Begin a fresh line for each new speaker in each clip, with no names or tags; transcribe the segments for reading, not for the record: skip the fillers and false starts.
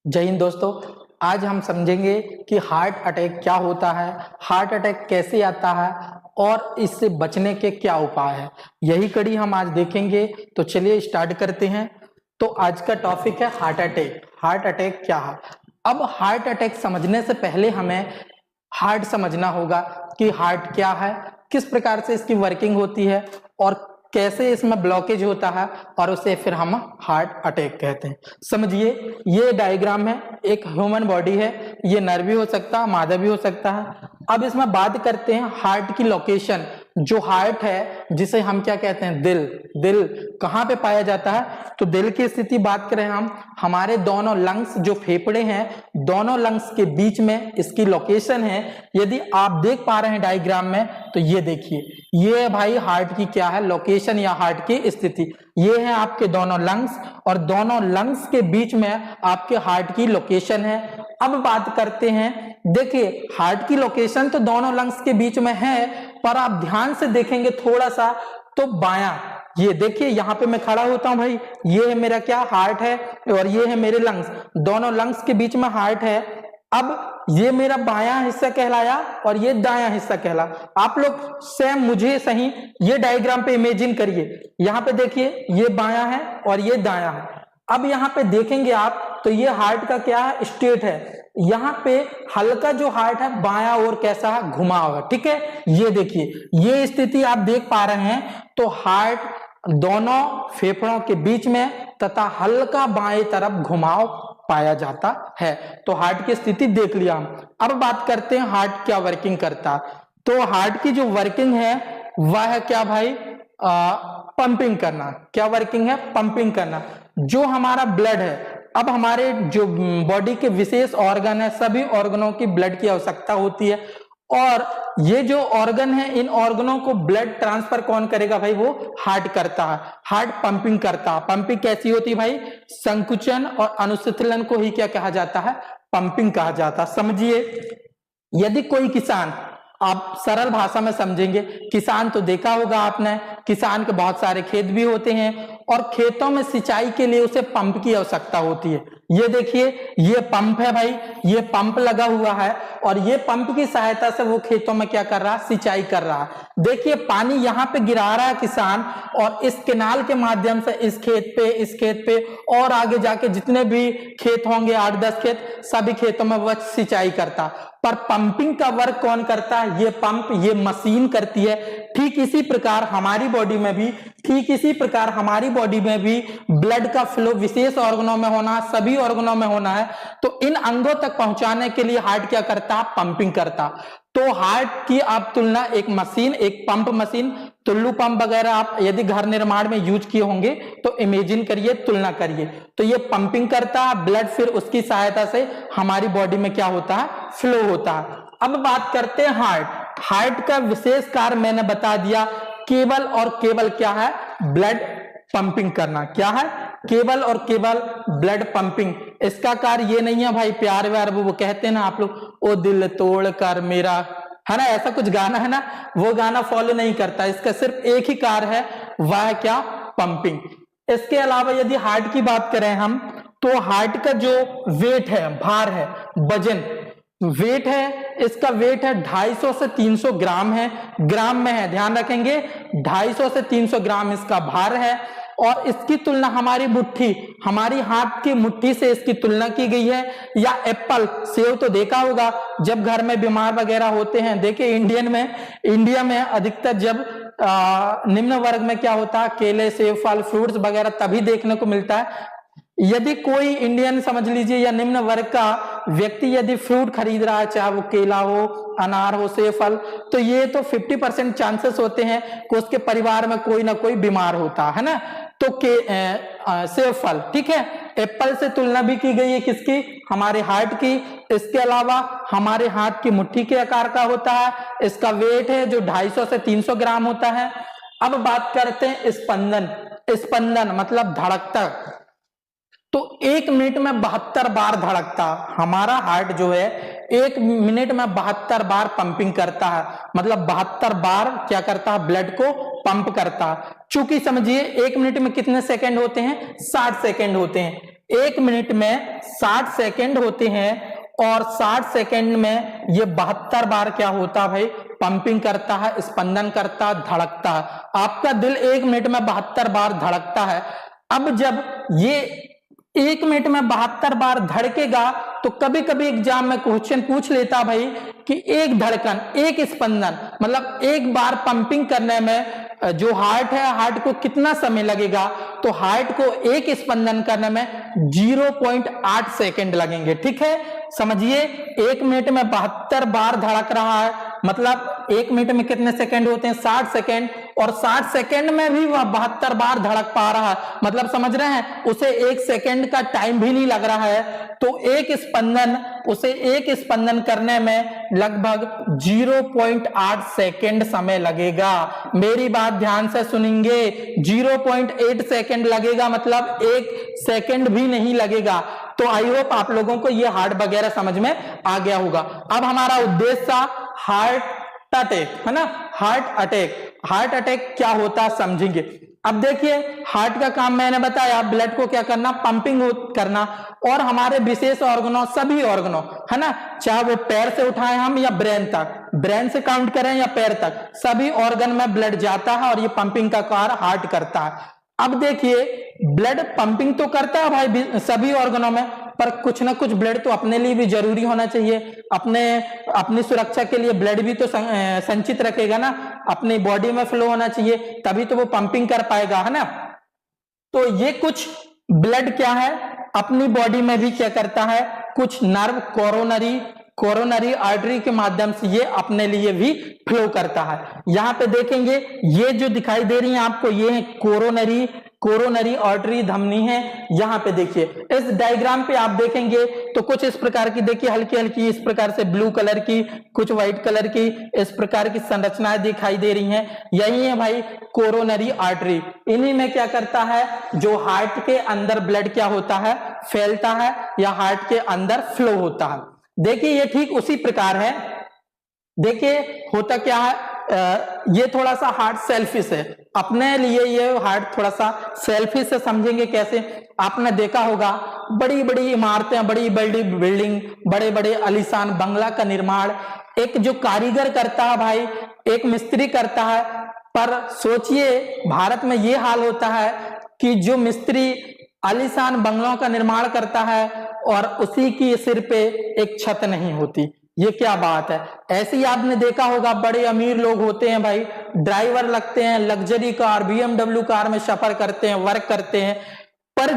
जय हिंद दोस्तों। आज हम समझेंगे कि हार्ट अटैक क्या होता है, हार्ट अटैक कैसे आता है और इससे बचने के क्या उपाय है। यही कड़ी हम आज देखेंगे। तो चलिए स्टार्ट करते हैं। तो आज का टॉपिक है हार्ट अटैक। हार्ट अटैक क्या है। अब हार्ट अटैक समझने से पहले हमें हार्ट समझना होगा कि हार्ट क्या है, किस प्रकार से इसकी वर्किंग होती है और कैसे इसमें ब्लॉकेज होता है और उसे फिर हम हार्ट अटैक कहते हैं। समझिए, ये डायग्राम है, एक ह्यूमन बॉडी है, ये नर भी हो सकता है, मादा भी हो सकता है। अब इसमें बात करते हैं हार्ट की लोकेशन। जो हार्ट है जिसे हम क्या कहते हैं, दिल। दिल कहाँ पे पाया जाता है, तो दिल की स्थिति बात करें हम, हमारे दोनों लंग्स जो फेफड़े हैं, दोनों लंग्स के बीच में इसकी लोकेशन है। यदि आप देख पा रहे हैं डायग्राम में, तो ये देखिए, ये भाई हार्ट की क्या है लोकेशन या हार्ट की स्थिति। ये है आपके दोनों लंग्स और दोनों लंग्स के बीच में आपके हार्ट की लोकेशन है। अब बात करते हैं, देखिए हार्ट की लोकेशन तो दोनों लंग्स के बीच में है, पर आप ध्यान से देखेंगे थोड़ा सा तो बायां, ये देखिए यहाँ पे मैं खड़ा होता हूं भाई, ये है मेरा क्या हार्ट है और ये है मेरे लंग्स, दोनों लंग्स के बीच में हार्ट है। अब ये मेरा बायां हिस्सा कहलाया और ये दायां हिस्सा कहला। आप लोग सेम मुझे सही ये डायग्राम पे इमेजिन करिए। यहाँ पे देखिए, ये बायां है और ये दायां है। अब यहाँ पे देखेंगे आप तो ये हार्ट का क्या है, स्टेट है। यहाँ पे हल्का जो हार्ट है बायां ओर कैसा है, घुमा हुआ। ठीक है, ये देखिए, ये स्थिति आप देख पा रहे हैं। तो हार्ट दोनों फेफड़ों के बीच में तथा हल्का बाएं तरफ घुमाव पाया जाता है। तो हार्ट की स्थिति देख लिया हम। अब बात करते हैं हार्ट क्या वर्किंग करता। तो हार्ट की जो वर्किंग है वह है क्या भाई, पंपिंग करना। क्या वर्किंग है, पंपिंग करना। जो हमारा ब्लड है, अब हमारे जो बॉडी के विशेष ऑर्गन है, सभी ऑर्गनों की ब्लड की आवश्यकता होती है और ये जो ऑर्गन है, इन ऑर्गनों को ब्लड ट्रांसफर कौन करेगा भाई, वो हार्ट करता है। हार्ट पंपिंग करता है। पंपिंग कैसी होती है भाई, संकुचन और अनुशीतलन को ही क्या कहा जाता है, पंपिंग कहा जाता है। समझिए, यदि कोई किसान, आप सरल भाषा में समझेंगे, किसान तो देखा होगा आपने, किसान के बहुत सारे खेत भी होते हैं और खेतों में सिंचाई के लिए उसे पंप की आवश्यकता होती है। ये देखिए, ये पंप है भाई, ये पंप लगा हुआ है और ये पंप की सहायता से वो खेतों में क्या कर रहा है, सिंचाई कर रहा है। देखिए पानी यहाँ पे गिरा रहा है किसान और इस केनाल के माध्यम से इस खेत पे और आगे जाके जितने भी खेत होंगे, 8-10 खेत, सभी खेतों में वह सिंचाई करता। पर पंपिंग का वर्क कौन करता है, ये पंप, ये मशीन करती है। ठीक इसी प्रकार हमारी बॉडी में भी ब्लड का फ्लो विशेष ऑर्गनों में होना, सभी ऑर्गनों में होना है। तो इन अंगों तक पहुंचाने के लिए हार्ट क्या करता है, पंपिंग करता। तो हार्ट की आप तुलना एक मशीन, एक पंप मशीन, टुल्लू पंप वगैरह आप यदि घर निर्माण में यूज किए होंगे तो इमेजिन करिए, तुलना करिए। तो ये पंपिंग करता है ब्लड, फिर उसकी सहायता से हमारी बॉडी में क्या होता है, फ्लो होता है। अब बात करते हैं हार्ट। हार्ट का विशेष कार्य मैंने बता दिया, केवल और केवल क्या है, ब्लड पंपिंग करना। क्या है, केवल और केवल ब्लड पंपिंग। इसका कार्य ये नहीं है भाई, प्यार व्यार वो कहते हैं ना आप लोग, ओ दिल तोड़ कर मेरा, है ना, ऐसा कुछ गाना है ना, वो गाना फॉलो नहीं करता। इसका सिर्फ एक ही कार्य है, वह क्या, पंपिंग। इसके अलावा यदि हार्ट की बात करें हम, तो हार्ट का जो वेट है, भार है, वजन, वेट है, इसका वेट है 250 से 300 ग्राम है, ग्राम में है, ध्यान रखेंगे, 250 से 300 ग्राम इसका भार है। और इसकी तुलना हमारी मुट्ठी, हमारी हाथ की मुट्ठी से इसकी तुलना की गई है। या एप्पल, सेव तो देखा होगा, जब घर में बीमार वगैरह होते हैं, देखिए इंडिया में अधिकतर जब निम्न वर्ग में क्या होता है, केले, सेब, फल, फ्रूट्स वगैरह तभी देखने को मिलता है। यदि कोई इंडियन समझ लीजिए या निम्न वर्ग का व्यक्ति यदि फ्रूट खरीद रहा है, चाहे वो केला हो, अनार हो, सेब, फल, तो ये तो 50% चांसेस होते हैं कि उसके परिवार में कोई ना कोई बीमार होता है ना। तो सेब, फल, ठीक है। एप्पल से तुलना भी की गई है किसकी, हमारे हार्ट की। इसके अलावा हमारे हाथ की मुट्ठी के आकार का होता है, इसका वेट है जो 250 से 300 ग्राम होता है। अब बात करते हैं स्पंदन। स्पंदन मतलब धड़कता। तो 1 मिनट में 72 बार धड़कता। हमारा हार्ट जो है 1 मिनट में 72 बार पंपिंग करता है, मतलब 72 बार क्या करता है, ब्लड को पंप करता है। चूंकि समझिए 1 मिनट में कितने सेकंड होते हैं, 60 सेकंड होते हैं। 1 मिनट में 60 सेकंड होते हैं और 60 सेकंड में ये 72 बार क्या होता है भाई, पंपिंग करता है, स्पंदन करता है, धड़कता है। आपका दिल 1 मिनट में 72 बार धड़कता है। अब जब ये 1 मिनट में 72 बार धड़केगा तो कभी कभी एग्जाम में क्वेश्चन पूछ लेता भाई कि एक धड़कन, एक स्पंदन, मतलब एक बार पंपिंग करने में जो हार्ट है, हार्ट को कितना समय लगेगा, तो हार्ट को एक स्पंदन करने में 0.8 सेकंड लगेंगे। ठीक है, समझिए 1 मिनट में 72 बार धड़क रहा है, मतलब 1 मिनट में कितने सेकंड होते हैं, 60 सेकंड, और 60 सेकंड में भी वह 72 बार धड़क पा रहा है, मतलब समझ रहे हैं, उसे 1 सेकंड का टाइम भी नहीं लग रहा है। तो उसे एक स्पंदन करने में लगभग 0.8 सेकंड समय लगेगा। मेरी बात ध्यान से सुनेंगे, 0.8 सेकंड लगेगा, मतलब 1 सेकंड भी नहीं लगेगा। तो आई होप आप लोगों को ये हार्ट वगैरह समझ में आ गया होगा। अब हमारा उद्देश्य था हार्ट अटैक, है ना, हार्ट अटैक क्या होता है समझेंगे। अब देखिए, हार्ट का काम मैंने बताया, ब्लड को क्या करना, पंपिंग करना, और हमारे विशेष ऑर्गनों, सभी ऑर्गनों, है ना, चाहे वो पैर से उठाएं हम या ब्रेन तक, ब्रेन से काउंट करें या पैर तक, सभी ऑर्गन में ब्लड जाता है और ये पंपिंग का कार्य हार्ट करता है। अब देखिए, ब्लड पंपिंग तो करता है भाई सभी ऑर्गनों में, पर कुछ ना कुछ ब्लड तो अपने लिए भी जरूरी होना चाहिए। अपनी सुरक्षा के लिए ब्लड भी तो संचित रखेगा ना, अपनी बॉडी में फ्लो होना चाहिए, तभी तो वो पंपिंग कर पाएगा, है ना। तो ये कुछ ब्लड क्या है, अपनी बॉडी में भी क्या करता है, कुछ नर्व, कोरोनरी आर्टरी के माध्यम से ये अपने लिए भी फ्लो करता है। यहाँ पे देखेंगे, ये जो दिखाई दे रही है आपको, ये है कोरोनरी आर्टरी, धमनी है। यहाँ पे देखिए, इस डायग्राम पे आप देखेंगे तो कुछ इस प्रकार की, देखिए हल्की हल्की इस प्रकार से ब्लू कलर की, कुछ व्हाइट कलर की, इस प्रकार की संरचनाएं दिखाई दे रही हैं। यही है भाई कोरोनरी आर्टरी। इन्हीं में क्या करता है, जो हार्ट के अंदर ब्लड क्या होता है, फैलता है या हार्ट के अंदर फ्लो होता है। देखिए, ये ठीक उसी प्रकार है। देखिए होता क्या है, ये थोड़ा सा हार्ट सेल्फिश है, अपने लिए ये हार्ट थोड़ा सा सेल्फिश है। समझेंगे कैसे, आपने देखा होगा बड़ी बड़ी इमारतें, बड़ी बड़ी बिल्डिंग, बड़े बड़े आलीशान बंगला का निर्माण एक जो कारीगर करता है भाई, एक मिस्त्री करता है। पर सोचिए, भारत में ये हाल होता है कि जो मिस्त्री आलीशान बंगलों का निर्माण करता है और उसी की सिर पे एक छत नहीं होती। ये क्या बात है। ऐसे ही आपने देखा होगा, बड़े अमीर लोग होते हैं भाई, ड्राइवर लगते हैं, लग्जरी कार, BMW कार में सफर करते हैं, वर्क करते हैं, पर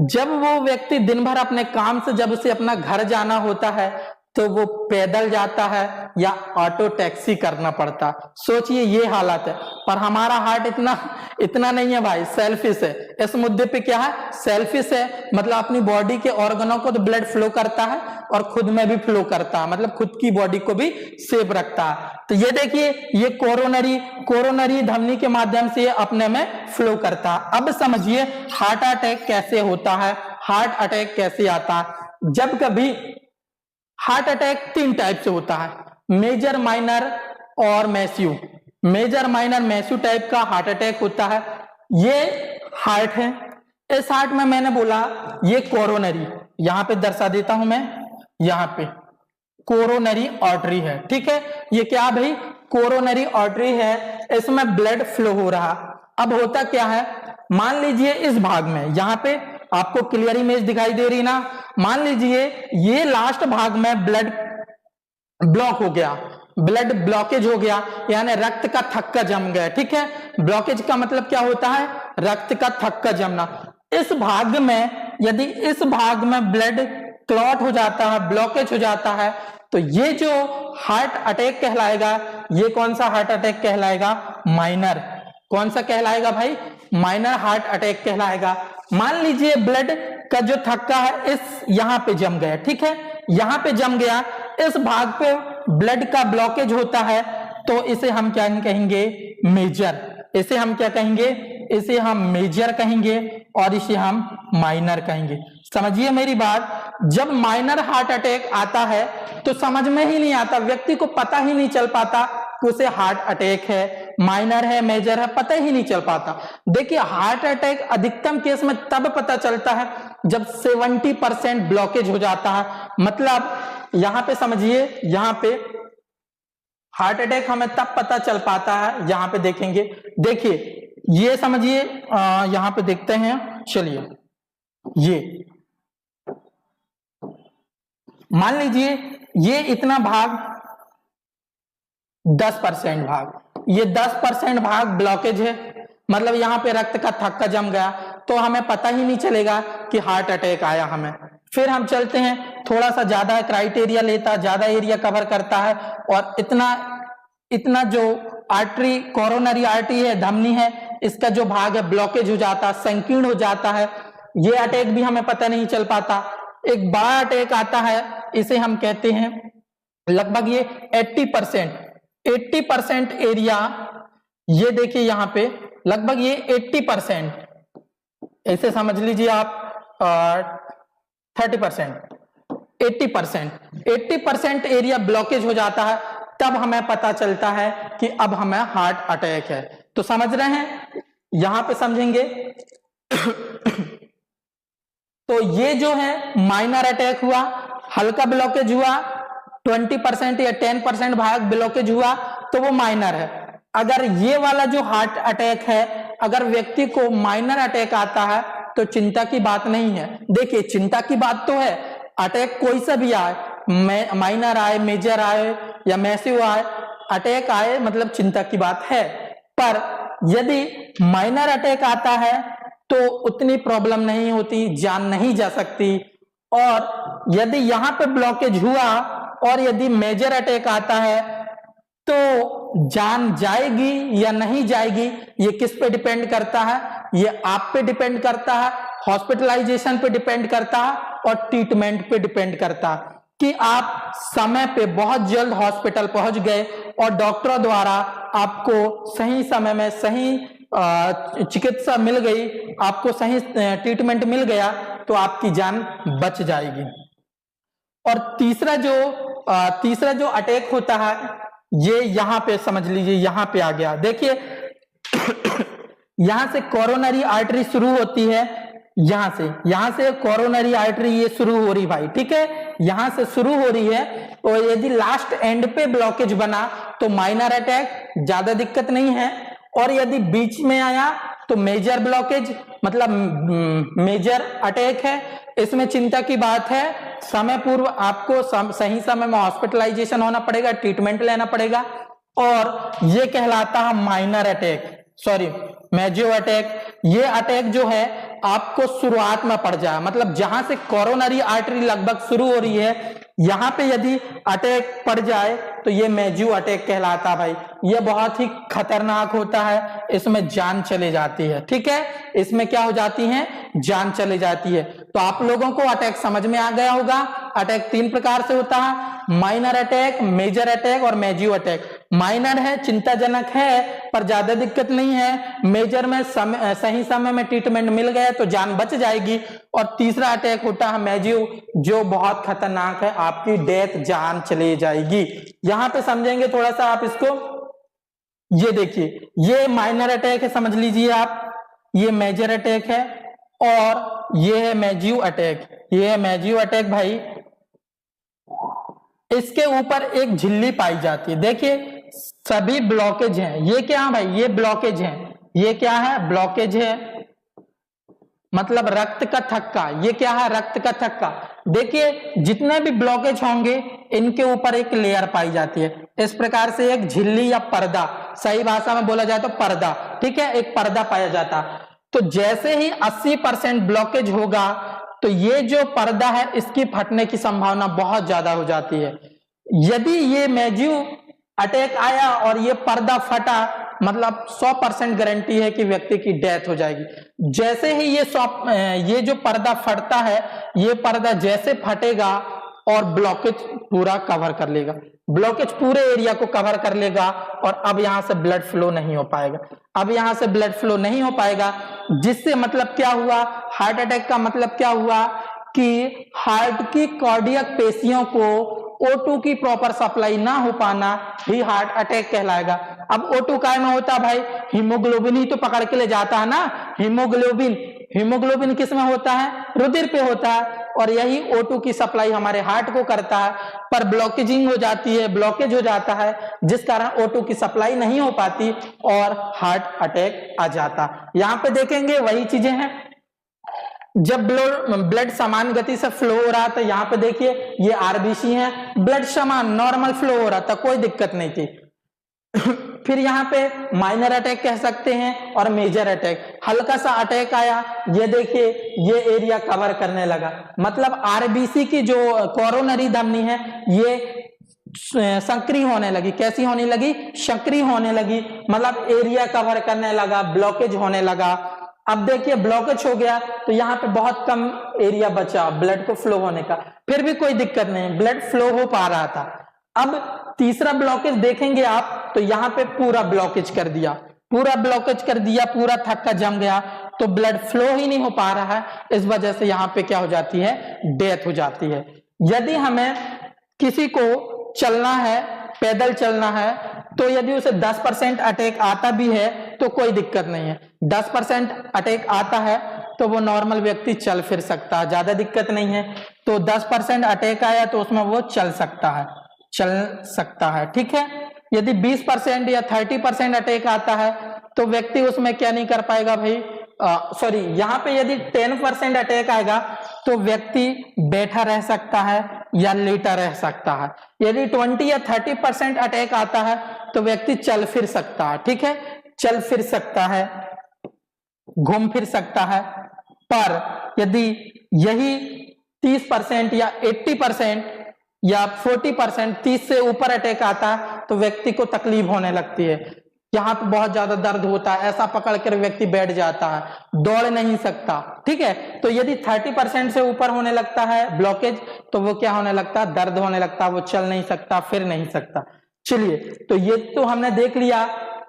जब वो व्यक्ति दिन भर अपने काम से जब उसे अपना घर जाना होता है तो वो पैदल जाता है या ऑटो टैक्सी करना पड़ता। सोचिए ये हालत है। पर हमारा हार्ट इतना नहीं है भाई, सेल्फिश है। इस मुद्दे पे क्या है, सेल्फिश है, मतलब अपनी बॉडी के ऑर्गनों को तो ब्लड फ्लो करता है और खुद में भी फ्लो करता है, मतलब खुद की बॉडी को भी सेफ रखता है। तो ये देखिए, ये कोरोनरी धमनी के माध्यम से अपने में फ्लो करता है। अब समझिए हार्ट अटैक कैसे होता है, हार्ट अटैक कैसे आता है। जब कभी हार्ट अटैक 3 टाइप से होता है, मेजर, माइनर और मैस्यू। मेजर, माइनर, मैस्यू टाइप का हार्ट अटैक होता है। ये हार्ट है, इस हार्ट में मैंने बोला ये कोरोनरी, यहां पे दर्शा देता हूं मैं, यहां पे कोरोनरी आर्टरी है। ठीक है, ये क्या भाई, कोरोनरी आर्टरी है, इसमें ब्लड फ्लो हो रहा। अब होता क्या है, मान लीजिए इस भाग में, यहां पे आपको क्लियर इमेज दिखाई दे रही ना, मान लीजिए ये लास्ट भाग में ब्लड ब्लॉक हो गया, ब्लड ब्लॉकेज हो गया, यानी रक्त का थक्का जम गया। ठीक है, ब्लॉकेज का मतलब क्या होता है, रक्त का थक्का जमना। इस भाग में, यदि इस भाग में ब्लड क्लॉट हो जाता है, ब्लॉकेज हो जाता है, तो ये जो हार्ट अटैक कहलाएगा, ये कौन सा हार्ट अटैक कहलाएगा, माइनर। कौन सा कहलाएगा भाई, माइनर हार्ट अटैक कहलाएगा। मान लीजिए ब्लड का जो थक्का है इस यहां पे जम गया। ठीक है, यहां पे जम गया, इस भाग पे ब्लड का ब्लॉकेज होता है, तो इसे हम क्या कहेंगे, मेजर। इसे हम क्या कहेंगे, इसे हम मेजर कहेंगे और इसे हम माइनर कहेंगे। समझिए मेरी बात, जब माइनर हार्ट अटैक आता है तो समझ में ही नहीं आता, व्यक्ति को पता ही नहीं चल पाता कि उसे हार्ट अटैक है, माइनर है, मेजर है, पता ही नहीं चल पाता। देखिए हार्ट अटैक अधिकतम केस में तब पता चलता है जब 70% ब्लॉकेज हो जाता है, मतलब यहां पे समझिए, यहां पे हार्ट अटैक हमें तब पता चल पाता है, यहां पे देखेंगे, देखिए ये समझिए, यहां पे देखते हैं, चलिए ये मान लीजिए ये इतना भाग 10% भाग, ये 10% भाग ब्लॉकेज है, मतलब यहां पे रक्त का थक्का जम गया, तो हमें पता ही नहीं चलेगा कि हार्ट अटैक आया हमें। फिर हम चलते हैं, थोड़ा सा ज्यादा क्राइटेरिया लेता, ज्यादा एरिया कवर करता है, और इतना जो आर्टरी, कोरोनरी आर्टरी है, धमनी है, इसका जो भाग है ब्लॉकेज हो जाता है, संकीर्ण हो जाता है, ये अटैक भी हमें पता नहीं चल पाता। एक बड़ा अटैक आता है, इसे हम कहते हैं लगभग ये 80% एरिया, ये देखिए यहां पे लगभग ये 80%, ऐसे समझ लीजिए आप 30%, 80% एरिया ब्लॉकेज हो जाता है, तब हमें पता चलता है कि अब हमें हार्ट अटैक है। तो समझ रहे हैं, यहां पे समझेंगे तो ये जो है माइनर अटैक हुआ, हल्का ब्लॉकेज हुआ, 20% या 10% भाग ब्लॉकेज हुआ तो वो माइनर है। अगर ये वाला जो हार्ट अटैक है, अगर व्यक्ति को माइनर अटैक आता है तो चिंता की बात नहीं है। देखिए चिंता की बात तो है, अटैक कोई सा भी आए, माइनर आए, मेजर आए या मैसिव आए, अटैक आए मतलब चिंता की बात है। पर यदि माइनर अटैक आता है तो उतनी प्रॉब्लम नहीं होती, जान नहीं जा सकती। और यदि यहां पे ब्लॉकेज हुआ और यदि मेजर अटैक आता है तो जान जाएगी या नहीं जाएगी, ये किस पे डिपेंड करता है? ये आप पे डिपेंड करता है, हॉस्पिटलाइजेशन पे डिपेंड करता है और ट्रीटमेंट पे डिपेंड करता है कि आप समय पे बहुत जल्द हॉस्पिटल पहुंच गए और डॉक्टरों द्वारा आपको सही समय में सही चिकित्सा मिल गई, आपको सही ट्रीटमेंट मिल गया तो आपकी जान बच जाएगी। और तीसरा जो अटैक होता है, ये यहां पे समझ लीजिए, यहां पे आ गया, देखिए यहां से कोरोनरी आर्टरी शुरू होती है, यहां से कोरोनरी आर्टरी ये शुरू हो रही भाई, ठीक है, यहां से शुरू हो रही है। और यदि लास्ट एंड पे ब्लॉकेज बना तो माइनर अटैक, ज्यादा दिक्कत नहीं है। और यदि बीच में आया तो मेजर ब्लॉकेज, मतलब मेजर अटैक है, इसमें चिंता की बात है, समय पूर्व आपको सही समय में हॉस्पिटलाइजेशन होना पड़ेगा, ट्रीटमेंट लेना पड़ेगा। और ये कहलाता है minor attack, sorry major attack. ये अटैक जो है आपको शुरुआत में पड़ जाए, मतलब जहां से कोरोनरी आर्टरी लगभग शुरू हो रही है, यहां पे यदि अटैक पड़ जाए तो ये मेजर अटैक कहलाता है भाई। ये बहुत ही खतरनाक होता है, इसमें जान चले जाती है, ठीक है, इसमें क्या हो जाती है, जान चले जाती है। तो आप लोगों को अटैक समझ में आ गया होगा। अटैक 3 प्रकार से होता है, माइनर अटैक, मेजर अटैक और मेजर अटैक। माइनर है, चिंताजनक है पर ज्यादा दिक्कत नहीं है, मेजर में सही समय में ट्रीटमेंट मिल गया तो जान बच जाएगी। और तीसरा अटैक होता है मेजर, जो बहुत खतरनाक है, आपकी डेथ, जान चली जाएगी। यहां पे समझेंगे थोड़ा सा आप इसको, ये देखिए ये माइनर अटैक है, समझ लीजिए आप, ये मेजर अटैक है और ये है मेजर अटैक। ये है मेजर अटैक भाई, इसके ऊपर एक झिल्ली पाई जाती है। देखिए सभी ब्लॉकेज हैं, ये क्या है भाई, ये ब्लॉकेज है, ये क्या है, ब्लॉकेज है, मतलब रक्त का थक्का। ये क्या है, रक्त का थक्का। देखिए जितने भी ब्लॉकेज होंगे इनके ऊपर एक लेयर पाई जाती है, इस प्रकार से एक झिल्ली या पर्दा, सही भाषा में बोला जाए तो पर्दा, ठीक है, एक पर्दा पाया जाता। तो जैसे ही 80% ब्लॉकेज होगा तो ये जो पर्दा है इसकी फटने की संभावना बहुत ज्यादा हो जाती है। यदि ये मेजर अटैक आया और ये पर्दा फटा, मतलब 100% गारंटी है कि व्यक्ति की डेथ हो जाएगी। जैसे ही ये जो पर्दा फटता है, ये पर्दा जैसे फटेगा और ब्लॉकेज पूरा कवर कर लेगा, ब्लॉकेज पूरे एरिया को कवर कर लेगा और अब यहां से ब्लड फ्लो नहीं हो पाएगा। अब यहां से ब्लड फ्लो नहीं हो पाएगा, जिससे मतलब क्या हुआ, हार्ट अटैक का मतलब क्या हुआ कि हार्ट की कार्डियक पेशियों को O2 की प्रॉपर सप्लाई ना हो पाना ही हार्ट अटैक कहलाएगा। अब O2 काय में होता है भाई, हीमोग्लोबिन ही तो पकड़ के ले जाता है ना, हीमोग्लोबिन हीमोग्लोबिन किस में होता है, रुधिर पे होता है, और यही O2 की सप्लाई हमारे हार्ट को करता है, पर ब्लॉकेजिंग हो जाती है, ब्लॉकेज हो जाता है, जिस कारण O2 की सप्लाई नहीं हो पाती और हार्ट अटैक आ जाता। यहाँ पे देखेंगे वही चीजें हैं, जब ब्लड समान गति से फ्लो हो रहा था, यहाँ पे देखिए ये आरबीसी है, ब्लड समान नॉर्मल फ्लो हो रहा था, कोई दिक्कत नहीं थी। फिर यहाँ पे माइनर अटैक कह सकते हैं और मेजर अटैक, हल्का सा अटैक आया, ये देखिए ये एरिया कवर करने लगा, मतलब आरबीसी की जो कोरोनरी धमनी है ये सक्रिय होने लगी। कैसी होने लगी, सक्रिय होने लगी, मतलब एरिया कवर करने लगा, ब्लॉकेज होने लगा। अब देखिए ब्लॉकेज हो गया तो यहाँ पे बहुत कम एरिया बचा ब्लड को फ्लो होने का, फिर भी कोई दिक्कत नहीं, ब्लड फ्लो हो पा रहा था। अब तीसरा ब्लॉकेज देखेंगे आप तो यहाँ पे पूरा ब्लॉकेज कर दिया, पूरा ब्लॉकेज कर दिया, पूरा थक्का जम गया, तो ब्लड फ्लो ही नहीं हो पा रहा है, इस वजह से यहाँ पे क्या हो जाती है, डेथ हो जाती है। यदि हमें किसी को चलना है, पैदल चलना है, तो यदि उसे 10% अटैक आता भी है तो कोई दिक्कत नहीं है, 10% अटैक आता है तो वो नॉर्मल व्यक्ति चल फिर सकता है, ज्यादा दिक्कत नहीं है। तो 10% अटैक आया तो उसमें वो चल सकता है, ठीक है। यदि 20% या 30% अटैक आता है तो व्यक्ति उसमें क्या नहीं कर पाएगा भाई, सॉरी यहाँ पे यदि 10% अटैक आएगा तो व्यक्ति बैठा रह सकता है या लेटा रह सकता है। यदि 20 या 30% अटैक आता है तो व्यक्ति चल फिर सकता है, ठीक है, चल फिर सकता है, घूम फिर सकता है। पर यदि यही 30% या 80% या 40%, 30 से ऊपर अटैक आता है तो व्यक्ति को तकलीफ होने लगती है, यहाँ पे बहुत ज्यादा दर्द होता है, ऐसा पकड़ कर व्यक्ति बैठ जाता है, दौड़ नहीं सकता, ठीक है। तो यदि 30% से ऊपर होने लगता है ब्लॉकेज तो वो क्या होने लगता है, दर्द होने लगता है, वो चल नहीं सकता, फिर नहीं सकता। चलिए, तो ये तो हमने देख लिया।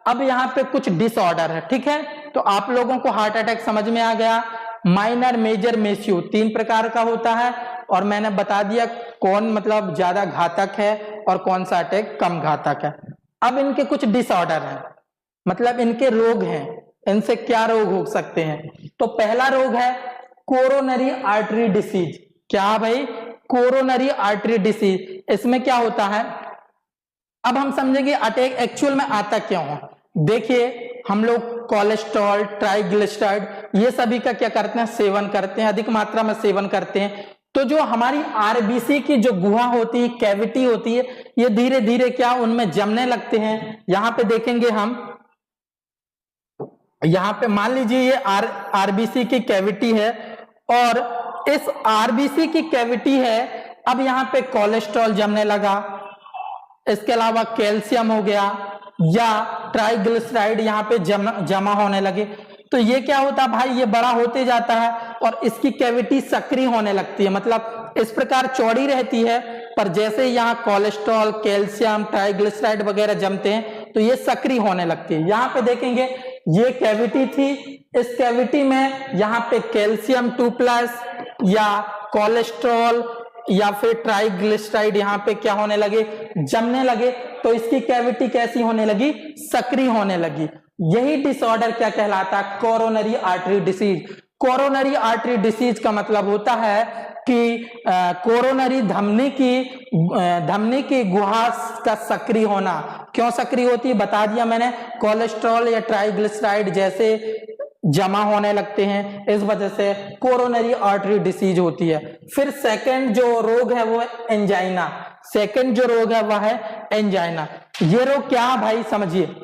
अब यहाँ पे कुछ डिसऑर्डर है, ठीक है, तो आप लोगों को हार्ट अटैक समझ में आ गया। माइनर, मेजर, मेस्यू 3 प्रकार का होता है, और मैंने बता दिया कौन मतलब ज्यादा घातक है और कौन सा अटैक कम घातक है। अब इनके कुछ डिसऑर्डर हैं, मतलब इनके रोग हैं, इनसे क्या रोग हो सकते हैं। तो पहला रोग है कोरोनरी आर्टरी डिसीज। क्या भाई, कोरोनरी आर्टरी डिसीज। इसमें क्या होता है, अब हम समझेंगे अटैक एक्चुअल में आता क्यों है। देखिए हम लोग कोलेस्ट्रॉल, ट्राइग्लिसराइड ये सभी का क्या करते हैं, सेवन करते हैं, अधिक मात्रा में सेवन करते हैं। तो जो हमारी आरबीसी की जो गुहा होती है, कैविटी होती है, ये धीरे धीरे क्या उनमें जमने लगते हैं। यहाँ पे देखेंगे हम, यहाँ पे मान लीजिए ये आरबीसी की कैविटी है, और इस आरबीसी की कैविटी है, अब यहाँ पे कोलेस्ट्रॉल जमने लगा, इसके अलावा कैल्शियम हो गया या ट्राइग्लिसराइड यहाँ पे जमा होने लगे। तो ये क्या होता है भाई, ये बड़ा होते जाता है और इसकी कैविटी सक्रिय होने लगती है, मतलब इस प्रकार चौड़ी रहती है, पर जैसे यहाँ कोलेस्ट्रॉल, कैल्शियम, ट्राइग्लिसराइड वगैरह जमते हैं तो ये सक्रिय होने लगती है। यहाँ पे देखेंगे ये कैविटी थी, इस कैविटी में यहाँ पे कैल्शियम 2+ या कोलेस्ट्रॉल या फिर ट्राइग्लिसराइड यहाँ पे क्या होने लगे, जमने लगे, तो इसकी कैविटी कैसी होने लगी, सक्रिय होने लगी। यही डिसऑर्डर क्या कहलाता है, coronary artery disease. Coronary artery disease का मतलब होता है कि कोरोनरी धमनी की गुहा का सक्रिय होना। क्यों सक्रिय होती है बता दिया मैंने, कोलेस्ट्रॉल या ट्राइग्लिसराइड जैसे जमा होने लगते हैं, इस वजह से कोरोनरी आर्टरी डिसीज होती है। फिर सेकंड जो रोग है वो है एंजाइना। सेकंड जो रोग है वह है एंजाइना। ये रोग क्या भाई समझिए,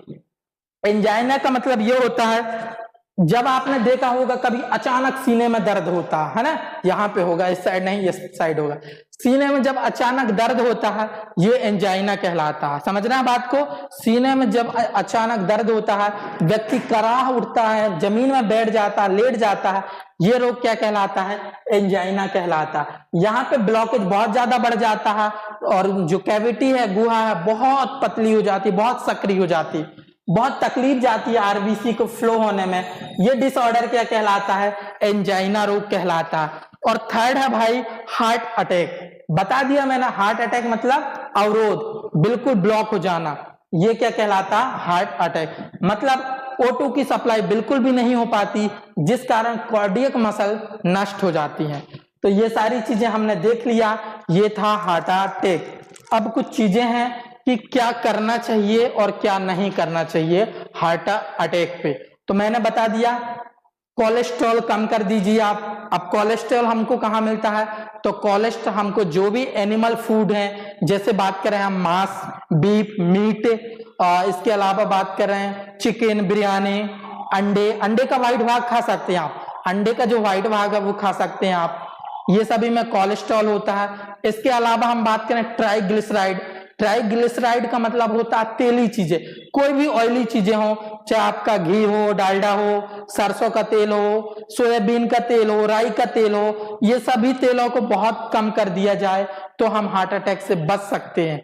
एंजाइना का मतलब ये होता है, जब आपने देखा होगा कभी अचानक सीने में दर्द होता है ना, यहाँ पे होगा, इस साइड नहीं, इस साइड होगा, सीने में जब अचानक दर्द होता है ये एंजाइना कहलाता है। समझ रहे हैं बात को, सीने में जब अचानक दर्द होता है, व्यक्ति कराह उठता है, जमीन में बैठ जाता है, लेट जाता है, ये रोग क्या कहलाता है, एंजाइना कहलाता है। यहाँ पे ब्लॉकेज बहुत ज्यादा बढ़ जाता है और जो कैविटी है, गुहा है, बहुत पतली हो जाती, बहुत सक्रिय हो जाती, बहुत तकलीफ जाती है आरबीसी को फ्लो होने में। ये डिसऑर्डर क्या कहलाता है, एंजाइना रोग कहलाता है। और थर्ड है भाई हार्ट अटैक। बता दिया मैंने, हार्ट अटैक मतलब अवरोध, बिल्कुल ब्लॉक हो जाना, ये क्या कहलाता है, हार्ट अटैक। मतलब O2 की सप्लाई बिल्कुल भी नहीं हो पाती, जिस कारण कार्डियक मसल नष्ट हो जाती हैं। तो ये सारी चीजें हमने देख लिया, ये था हार्ट अटैक। अब कुछ चीजें हैं कि क्या करना चाहिए और क्या नहीं करना चाहिए हार्ट अटैक पे। तो मैंने बता दिया कोलेस्ट्रॉल कम कर दीजिए आप। अब कोलेस्ट्रॉल हमको कहाँ मिलता है, तो कोलेस्ट्रॉल हमको जो भी एनिमल फूड है, जैसे बात करें हम मांस, बीफ, मीट, इसके अलावा बात कर रहे हैं चिकन, बिरयानी, अंडे, अंडे का व्हाइट भाग खा सकते हैं आप, अंडे का जो व्हाइट भाग है वो खा सकते हैं आप, ये सभी में कोलेस्ट्रॉल होता है। इसके अलावा हम बात करें ट्राइग्लिसराइड, ट्राइग्लिसराइड का मतलब होता है तेली चीजें, कोई भी ऑयली चीजें हो, चाहे आपका घी हो, डालडा हो, सरसों का तेल हो, सोयाबीन का तेल हो, राई का तेल हो, ये सभी तेलों को बहुत कम कर दिया जाए तो हम हार्ट अटैक से बच सकते हैं।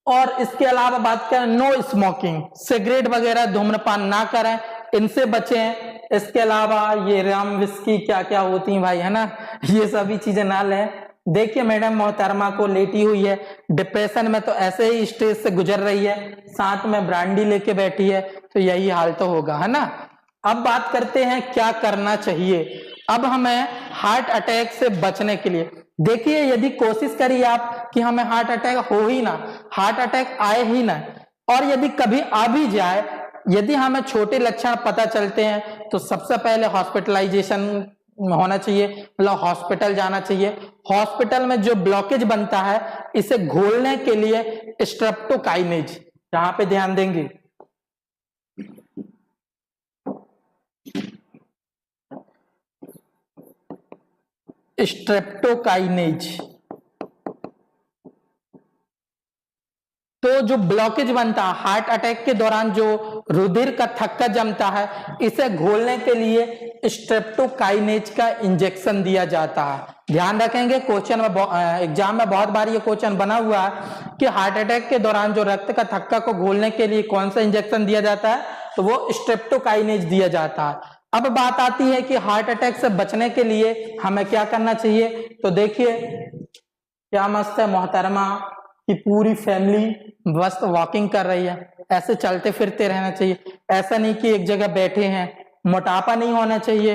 और इसके अलावा बात करें नो स्मोकिंग, सिगरेट वगैरह धूम्रपान ना करें, इनसे बचें। इसके अलावा ये राम विस्की क्या क्या होती है भाई, है ना, ये सभी चीजें ना लें। देखिए मैडम मोहतरमा को लेटी हुई है, डिप्रेशन में तो ऐसे ही स्टेज से गुजर रही है, साथ में ब्रांडी लेके बैठी है, तो यही हाल तो होगा, है ना। अब बात करते हैं क्या करना चाहिए। अब हमें हार्ट अटैक से बचने के लिए देखिए, यदि कोशिश करिए आप कि हमें हार्ट अटैक हो ही ना, हार्ट अटैक आए ही ना, और यदि कभी आ भी जाए, यदि हमें छोटे लक्षण पता चलते हैं तो सबसे पहले हॉस्पिटलाइजेशन होना चाहिए, मतलब हॉस्पिटल जाना चाहिए। हॉस्पिटल में जो ब्लॉकेज बनता है इसे घोलने के लिए स्ट्रेप्टोकाइनेज, यहां पे ध्यान देंगे, स्ट्रेप्टोकाइनेज। तो जो ब्लॉकेज बनता है हार्ट अटैक के दौरान, जो रुधिर का थक्का जमता है, इसे घोलने के लिए स्ट्रेप्टोकाइनेज का इंजेक्शन दिया जाता है। ध्यान रखेंगे, क्वेश्चन में एग्जाम में बहुत बार ये क्वेश्चन बना हुआ है कि हार्ट अटैक के दौरान जो रक्त का थक्का को घोलने के लिए कौन सा इंजेक्शन दिया जाता है, तो वो स्ट्रेप्टोकाइनेज दिया जाता है। अब बात आती है कि हार्ट अटैक से बचने के लिए हमें क्या करना चाहिए। तो देखिए क्या मस्त है, मोहतरमा की पूरी फैमिली मस्त वॉकिंग कर रही है, ऐसे चलते फिरते रहना चाहिए, ऐसा नहीं कि एक जगह बैठे हैं। मोटापा नहीं होना चाहिए,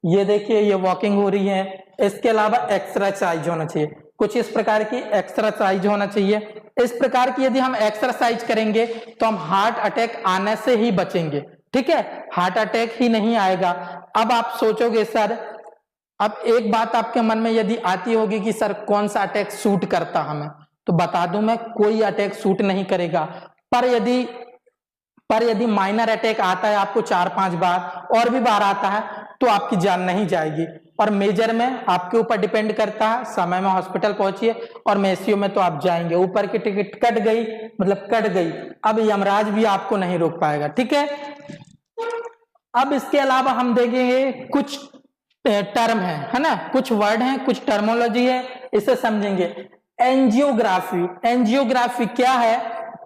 ये देखिए ये वॉकिंग हो रही है। इसके अलावा एक्सरसाइज होना चाहिए, कुछ इस प्रकार की एक्सरसाइज होना चाहिए। इस प्रकार की यदि हम एक्सरसाइज करेंगे तो हम हार्ट अटैक आने से ही बचेंगे, ठीक है, हार्ट अटैक ही नहीं आएगा। अब आप सोचोगे सर, अब एक बात आपके मन में यदि आती होगी कि सर कौन सा अटैक सूट करता हमें, तो बता दूं मैं, कोई अटैक सूट नहीं करेगा। पर यदि माइनर अटैक आता है आपको 4-5 बार, और भी बार आता है, तो आपकी जान नहीं जाएगी। और मेजर में आपके ऊपर डिपेंड करता है, समय में हॉस्पिटल पहुंचिए, और मेसियो में तो आप जाएंगे, ऊपर की टिकट कट गई मतलब कट गई, अब यमराज भी आपको नहीं रोक पाएगा, ठीक है। अब इसके अलावा हम देखेंगे कुछ टर्म है ना, कुछ वर्ड हैं, कुछ टर्मोलॉजी है, इसे समझेंगे। एंजियोग्राफी, एंजियोग्राफी क्या है,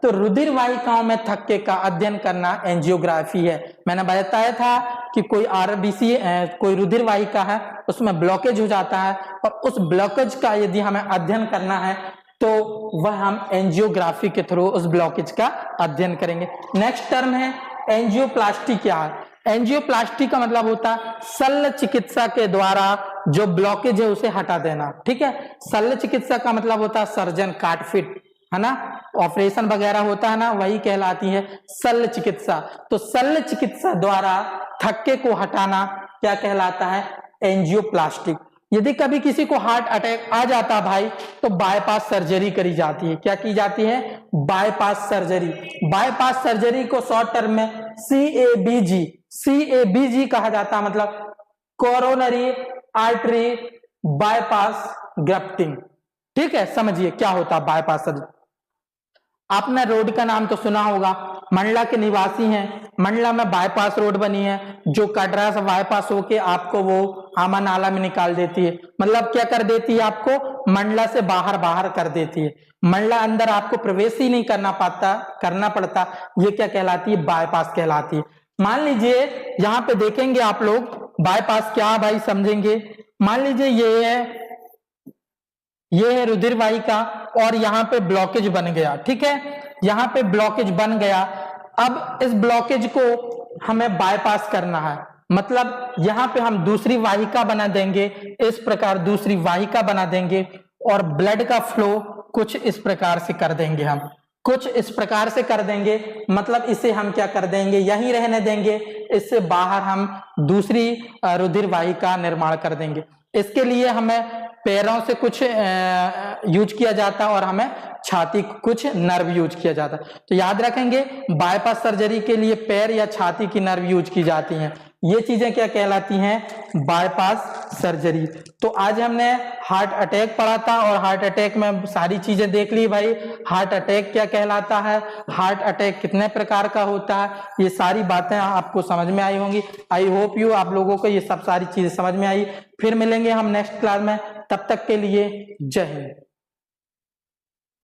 तो रुधिर वाहिकाओं में थक्के का अध्ययन करना एंजियोग्राफी है। मैंने बताया था कि कोई आरबीसी, कोई रुधिर वाहिका है, उसमें ब्लॉकेज हो जाता है, और उस ब्लॉकेज का यदि हमें अध्ययन करना है तो वह हम एंजियोग्राफी के थ्रू उस ब्लॉकेज का अध्ययन करेंगे। नेक्स्ट टर्म है एंजियोप्लास्टी। क्या है, एंजियोप्लास्टी का मतलब होता है शल्य चिकित्सा के द्वारा जो ब्लॉकेज है उसे हटा देना, ठीक है। शल्य चिकित्सा का मतलब होता है सर्जन काटपीट, है ना, ऑपरेशन वगैरह होता है ना, वही कहलाती है शल्य चिकित्सा। तो शल्य चिकित्सा द्वारा थक्के को हटाना क्या कहलाता है, एंजियोप्लास्टिक। यदि कभी किसी को हार्ट अटैक आ जाता भाई, तो बाईपास सर्जरी करी जाती है। क्या की जाती है, बाईपास सर्जरी। बाईपास सर्जरी को शॉर्ट टर्म में CABG, CABG कहा जाता है, मतलब कोरोनरी आर्टरी बाईपास ग्राफ्टिंग, ठीक है। समझिए क्या होता है बाईपास सर्जरी। आपने रोड का नाम तो सुना होगा, मंडला के निवासी हैं, मंडला में बाईपास रोड बनी है, जो कटरा से बाईपास होके आपको वो आमा नाला में निकाल देती है, मतलब क्या कर देती है, आपको मंडला से बाहर कर देती है। मंडला अंदर आपको प्रवेश ही नहीं करना पड़ता, ये क्या कहलाती है, बाईपास कहलाती है। मान लीजिए यहाँ पे देखेंगे आप लोग, बाईपास क्या भाई समझेंगे। मान लीजिए ये है रुधिर वाहिका, और यहाँ पे ब्लॉकेज बन गया, ठीक है, यहाँ पे ब्लॉकेज बन गया। अब इस ब्लॉकेज को हमें बाईपास करना है, मतलब यहाँ पे हम दूसरी वाहिका बना देंगे, इस प्रकार दूसरी वाहिका बना देंगे और ब्लड का फ्लो कुछ इस प्रकार से कर देंगे, हम कुछ इस प्रकार से कर देंगे, मतलब इसे हम क्या कर देंगे, यहीं रहने देंगे, इससे बाहर हम दूसरी रुधिर वाहिका निर्माण कर देंगे। इसके लिए हमें पैरों से कुछ यूज किया जाता है और हमें छाती कुछ नर्व यूज किया जाता है। तो याद रखेंगे बाईपास सर्जरी के लिए पैर या छाती की नर्व यूज की जाती हैं। ये चीजें क्या कहलाती हैं, बाईपास सर्जरी। तो आज हमने हार्ट अटैक पढ़ा था और हार्ट अटैक में सारी चीजें देख ली भाई। हार्ट अटैक क्या कहलाता है, हार्ट अटैक कितने प्रकार का होता है, ये सारी बातें आपको समझ में आई होंगी। आई होप यू आप लोगों को ये सब सारी चीजें समझ में आई। फिर मिलेंगे हम नेक्स्ट क्लास में, तब तक के लिए जय हिंद।